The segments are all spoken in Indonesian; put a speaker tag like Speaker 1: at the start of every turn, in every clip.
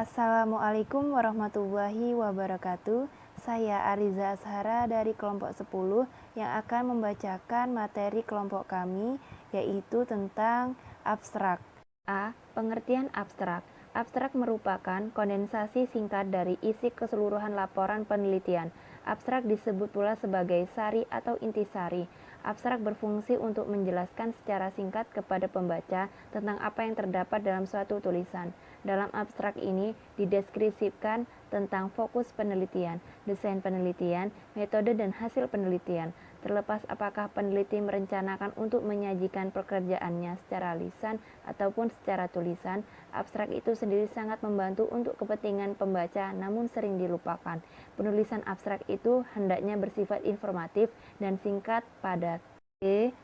Speaker 1: Assalamualaikum warahmatullahi wabarakatuh. Saya Ariza Azhara dari kelompok 10 yang akan membacakan materi kelompok kami, yaitu tentang abstrak. A. Pengertian abstrak. Abstrak merupakan kondensasi singkat dari isi keseluruhan laporan penelitian. Abstrak disebut pula sebagai sari atau intisari. Abstrak berfungsi untuk menjelaskan secara singkat kepada pembaca tentang apa yang terdapat dalam suatu tulisan. Dalam abstrak ini dideskripsikan tentang fokus penelitian, desain penelitian, metode dan hasil penelitian. Terlepas apakah peneliti merencanakan untuk menyajikan pekerjaannya secara lisan ataupun secara tulisan, abstrak itu sendiri sangat membantu untuk kepentingan pembaca namun sering dilupakan. Penulisan abstrak itu hendaknya bersifat informatif dan singkat, padat.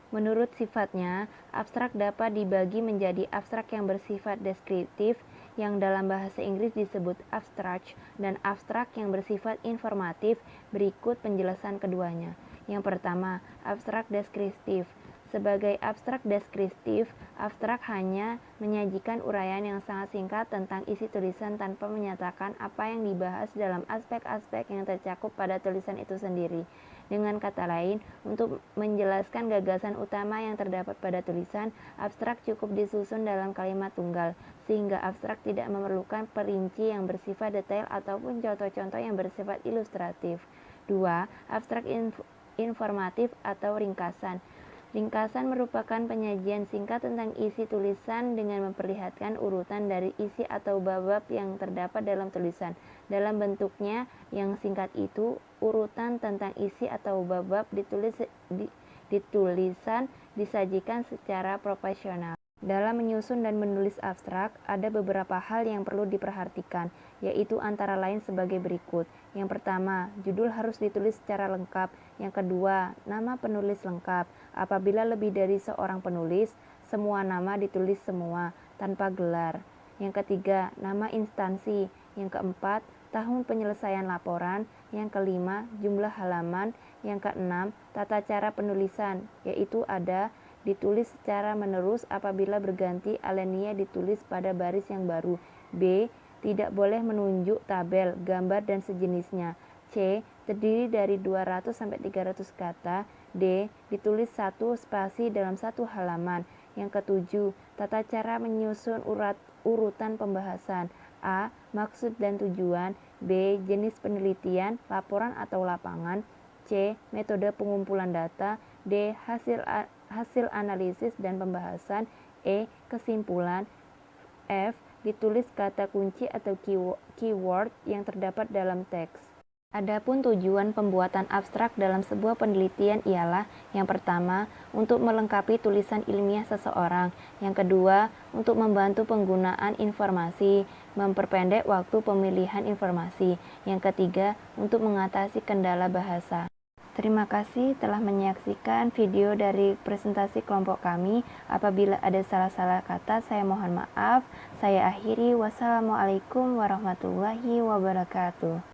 Speaker 1: Menurut sifatnya, abstrak dapat dibagi menjadi abstrak yang bersifat deskriptif, yang dalam bahasa Inggris disebut abstract, dan abstrak yang bersifat informatif. Berikut penjelasan keduanya. Yang pertama, abstrak deskriptif. Sebagai abstrak deskriptif, abstrak hanya menyajikan uraian yang sangat singkat tentang isi tulisan tanpa menyatakan apa yang dibahas dalam aspek-aspek yang tercakup pada tulisan itu sendiri. Dengan kata lain, untuk menjelaskan gagasan utama yang terdapat pada tulisan, abstrak cukup disusun dalam kalimat tunggal, sehingga abstrak tidak memerlukan perinci yang bersifat detail ataupun contoh-contoh yang bersifat ilustratif. 2. Abstrak informatif atau ringkasan. Ringkasan merupakan penyajian singkat tentang isi tulisan dengan memperlihatkan urutan dari isi atau bab yang terdapat dalam tulisan. Dalam bentuknya yang singkat itu, urutan tentang isi atau bab ditulisan disajikan secara profesional. Dalam menyusun dan menulis abstrak, ada beberapa hal yang perlu diperhatikan, yaitu antara lain sebagai berikut. Yang pertama, judul harus ditulis secara lengkap. Yang kedua, nama penulis lengkap. Apabila lebih dari seorang penulis, semua nama ditulis semua, tanpa gelar. Yang ketiga, nama instansi. Yang keempat, tahun penyelesaian laporan. Yang kelima, jumlah halaman. Yang keenam, tata cara penulisan, yaitu ada ditulis secara menerus, apabila berganti alinea ditulis pada baris yang baru. B. Tidak boleh menunjuk tabel, gambar, dan sejenisnya. C. Terdiri dari 200-300 kata. D. Ditulis satu spasi dalam satu halaman. Yang ketujuh, tata cara menyusun urutan pembahasan. A. Maksud dan tujuan. B. Jenis penelitian, laporan atau lapangan. C. Metode pengumpulan data. D. Hasil analisis dan pembahasan. E. Kesimpulan. F. Ditulis kata kunci atau keyword yang terdapat dalam teks. Adapun tujuan pembuatan abstrak dalam sebuah penelitian ialah: yang pertama, untuk melengkapi tulisan ilmiah seseorang; yang kedua, untuk membantu penggunaan informasi, memperpendek waktu pemilihan informasi; yang ketiga, untuk mengatasi kendala bahasa. Terima kasih telah menyaksikan video dari presentasi kelompok kami. Apabila ada salah-salah kata, saya mohon maaf. Saya akhiri. Wassalamualaikum warahmatullahi wabarakatuh.